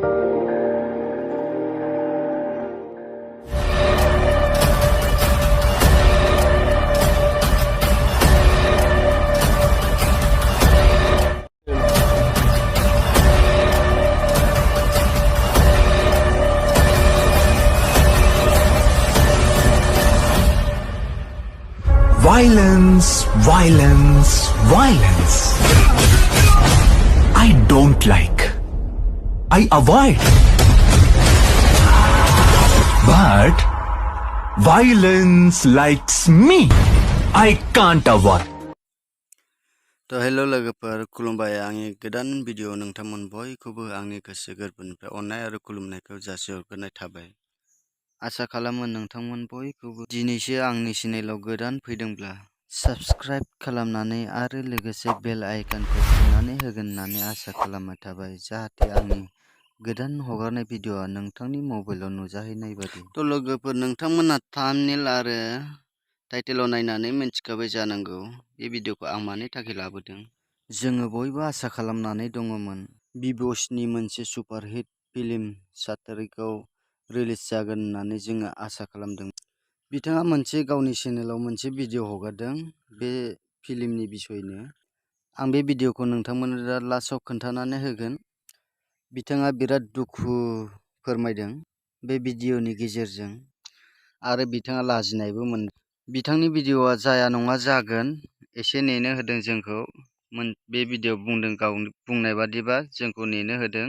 Violence, violence, violence. I don't like. I avoid. But violence likes me. I can't avoid. तो hello लोगोफोर खुलुमबाय आंनि गोदान video नोंथांमोन बयखौबो आंनि गोसो गोरबोनिफ्राय अननाय आरो खुलुमनायखौ जासिहरग्रोनाय थाबाय। आसा खालामो नोंथांमोन बयखौबो दिनैसो आंनि चेनेलाव गोदान फैदोंब्ला साबस्क्राइब खालामनानै आरो लोगोसे बेल आइकनखौ थुनानै होगोन होननानै आसा खालामनाय थाबाय, जाहाथे आंनि गोदान हगारनाय भिडिअआ नोंथांनि मबाइलाव नुजाहैनाय बायदि। तो लोगोफोर नोंथांमोनहा थाम्बनेल आरो टाइटेलाव नायनानै मिन्थिखाबाय जानांगौ बे भिडिअखौ आं मानि थाखाय लाबोदों। जोङो बयबो आसा खालामनानै दङमोन बिब'सनि मोनसे सुपारहिट फिल्म 7 रिलिज जागोन होननानै जोङो आसा खालामदों। बिथाङा मोनसे गावनि चेनेलाव मोनसे भिडिअ हगारदों बे फिल्मनि बिसयनो। आं बे भिडिअखौ नोंथांमोननो दा लास्टआव खोन्थानानै होगोन। बिथाङा बिराद दुखु फोरमायदों बे भिडिअनि गेजेरजों आरो बिथाङा लाजिनायबो मोनदों। बिथांनि भिडिअआ जाया नङा जागोन, एसे नेनो होदों जोंखौ। बे भिडिअ बुंदों, गाव बुंनाय बादिबा जोंखौ नेनो होदों।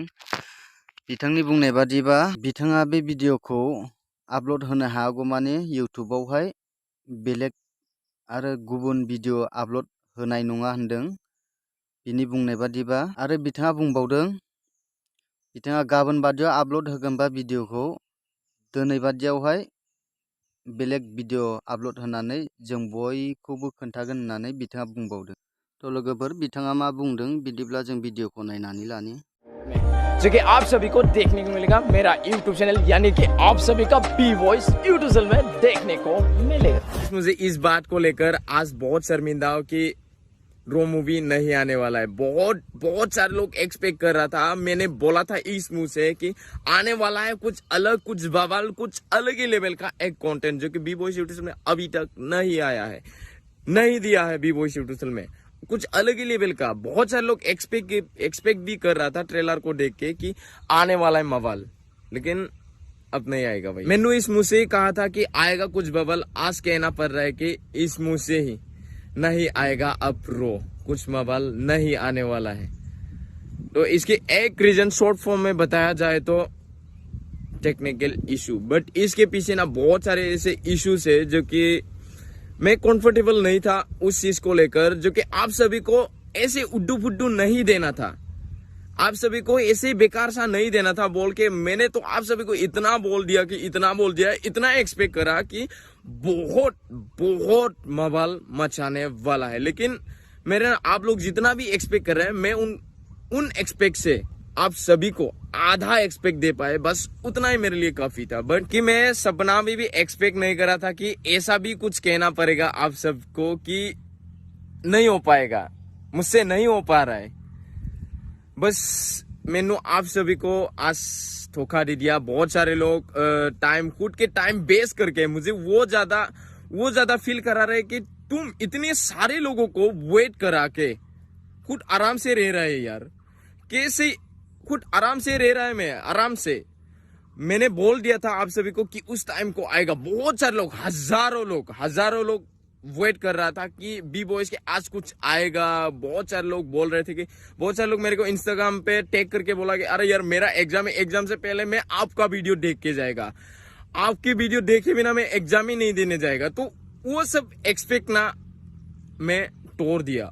बिथांनि बुंनाय बादिबा बिथाङा बे भिडिअखौ आपल'ड होनो हागौमानि इउटुबावहाय बेलेग आरो गुबुन भिडिअ आपल'ड होनाय नङा होनदों बिनि बुंनाय बादिबा। आरो बिथाङा बुंबावदों बिथाङा गाबोन बादियाव आपल'ड होगोनबा भिडिअखौ दिनै बादियावहाय बेलेग भिडिअ आपल'ड होनानै जों बयखौबो खोन्थागोन होननानै बिथाङा बुंबावदों। तो लोगोफोर बिथाङा मा बुंदों बिदिब्ला जों भिडिअखौ नायनानै लानि। जो कि आप सभी को देखने को मिलेगा मेरा YouTube चैनल, यानी कि आप सभी का बी वॉइस YouTube चैनल में देखने को मिलेगा। मुझे इस बात को लेकर आज बहुत शर्मिंदा हूं कि रो मूवी नहीं आने वाला है। बहुत सारे लोग एक्सपेक्ट कर रहा था। मैंने बोला था इस मुंह से कि आने वाला है कुछ अलग, कुछ बवाल, कुछ अलग ही लेवल का एक कंटेंट, जो कि बी वॉइस YouTube चैनल में अभी तक नहीं आया है, नहीं दिया है बी वॉइस YouTube चैनल में। कुछ अलग ही लेवल का बहुत सारे लोग एक्सपेक्ट भी कर रहा था ट्रेलर को देख के कि आने वाला है मवाल, लेकिन अब नहीं आएगा भाई। मैंने इस मुंह से ही कहा था कि आएगा कुछ बवाल, आज कहना पड़ रहा है कि इस मुंह से ही नहीं आएगा अब रो, कुछ मवाल नहीं आने वाला है। तो इसके एक रीजन शॉर्ट फॉर्म में बताया जाए तो टेक्निकल इशू, बट इसके पीछे ना बहुत सारे ऐसे इश्यूज है जो कि मैं कंफर्टेबल नहीं था उस चीज को लेकर, जो कि आप सभी को ऐसे उड्डू फुड्डू नहीं देना था, आप सभी को ऐसे बेकार सा नहीं देना था बोल के मैंने तो आप सभी को इतना बोल दिया कि इतना एक्सपेक्ट करा कि बहुत मवाल मचाने वाला है। लेकिन मेरे आप लोग जितना भी एक्सपेक्ट कर रहे हैं, मैं उन एक्सपेक्ट से आप सभी को आधा एक्सपेक्ट दे पाए, बस उतना ही मेरे लिए काफी था। बट कि मैं सपना में भी एक्सपेक्ट नहीं करा था कि ऐसा भी कुछ कहना पड़ेगा आप सबको कि नहीं हो पाएगा, मुझसे नहीं हो पा रहा है। बस मैंने आप सभी को आज धोखा दे दिया। बहुत सारे लोग खुद के टाइम बेस्ट करके मुझे वो ज्यादा फील करा रहे कि तुम इतने सारे लोगों को वेट करा के खुद आराम से रह रहे यार, कैसे खुद आराम से रह रहा है। मैं आराम से मैंने बोल दिया था आप सभी को कि उस टाइम को आएगा। बहुत सारे लोग, हजारों लोग वेट कर रहा था कि बी बॉयज के आज कुछ आएगा। बहुत सारे लोग बोल रहे थे कि बहुत सारे लोग मेरे को इंस्टाग्राम पे टैग करके बोला कि अरे यार मेरा एग्जाम है, एग्जाम से पहले मैं आपका वीडियो देख के जाएगा, आपकी वीडियो देखे बिना मैं एग्जाम ही नहीं देने जाएगा। तो वो सब एक्सपेक्ट ना मैं तोड़ दिया।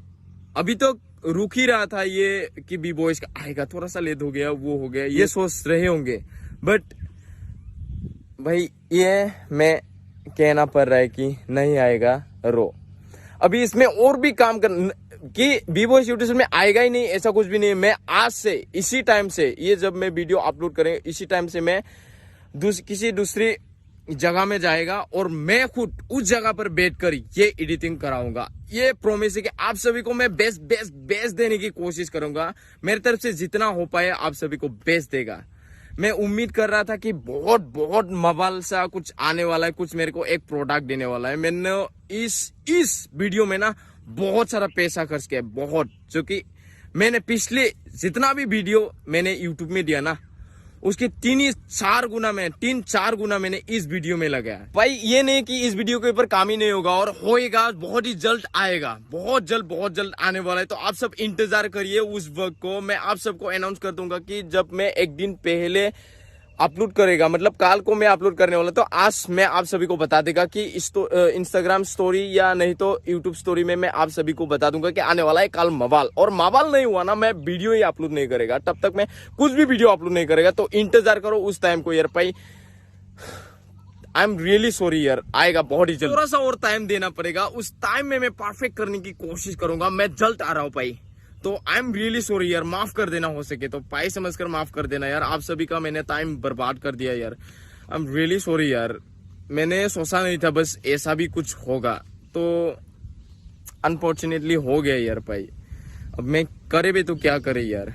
अभी तो रुक ही रहा था ये कि बी बॉयज का आएगा, थोड़ा सा लेट हो गया, वो हो गया, ये सोच रहे होंगे। बट भाई ये मैं कहना पड़ रहा है कि नहीं आएगा रो। अभी इसमें और भी काम कर कि बी बॉयज यूट्यूब में आएगा ही नहीं, ऐसा कुछ भी नहीं। मैं आज से इसी टाइम से, ये जब मैं वीडियो अपलोड करेंगे इसी टाइम से मैं किसी दूसरी जगह में जाएगा और मैं खुद उस जगह पर बैठकर ये एडिटिंग कराऊंगा। ये प्रॉमिस है कि आप सभी को मैं बेस्ट देने की कोशिश करूंगा। मेरी तरफ से जितना हो पाए आप सभी को बेस्ट देगा। मैं उम्मीद कर रहा था कि बहुत बहुत मवाल सा कुछ आने वाला है, कुछ मेरे को एक प्रोडक्ट देने वाला है। मैंने इस वीडियो में ना बहुत सारा पैसा खर्च किया, बहुत, जो कि मैंने पिछले जितना भी वीडियो मैंने यूट्यूब में दिया ना, उसके 3-4 गुना मैंने इस वीडियो में लगाया भाई। ये नहीं कि इस वीडियो के ऊपर काम ही नहीं होगा, और होएगा, बहुत ही जल्द आएगा, बहुत जल्द आने वाला है। तो आप सब इंतजार करिए उस वक्त को। मैं आप सबको अनाउंस कर दूंगा कि जब मैं एक दिन पहले अपलोड करेगा, मतलब कल को मैं अपलोड करने वाला, तो आज मैं आप सभी को बता देगा कि इंस्टाग्राम स्टोरी या नहीं तो यूट्यूब स्टोरी में मैं आप सभी को बता दूंगा कि आने वाला है कल मवाल। और मवाल नहीं हुआ ना, मैं वीडियो ही अपलोड नहीं करेगा, तब तक मैं कुछ भी वीडियो अपलोड नहीं करेगा। तो इंतजार करो उस टाइम को यार भाई। आई एम रियली सॉरी यार, आएगा बहुत ही जल्द, थोड़ा सा और टाइम देना पड़ेगा। उस टाइम में मैं परफेक्ट करने की कोशिश करूंगा। मैं जल्द आ रहा हूँ भाई। तो आई एम रियली सॉरी यार, माफ कर देना हो सके तो, भाई समझकर माफ कर देना यार। आप सभी का मैंने टाइम बर्बाद कर दिया यार। आई एम रियली सॉरी यार, मैंने सोचा नहीं था बस ऐसा भी कुछ होगा, तो अनफॉर्चुनेटली हो गया यार भाई। अब मैं करे भी तो क्या करे यार।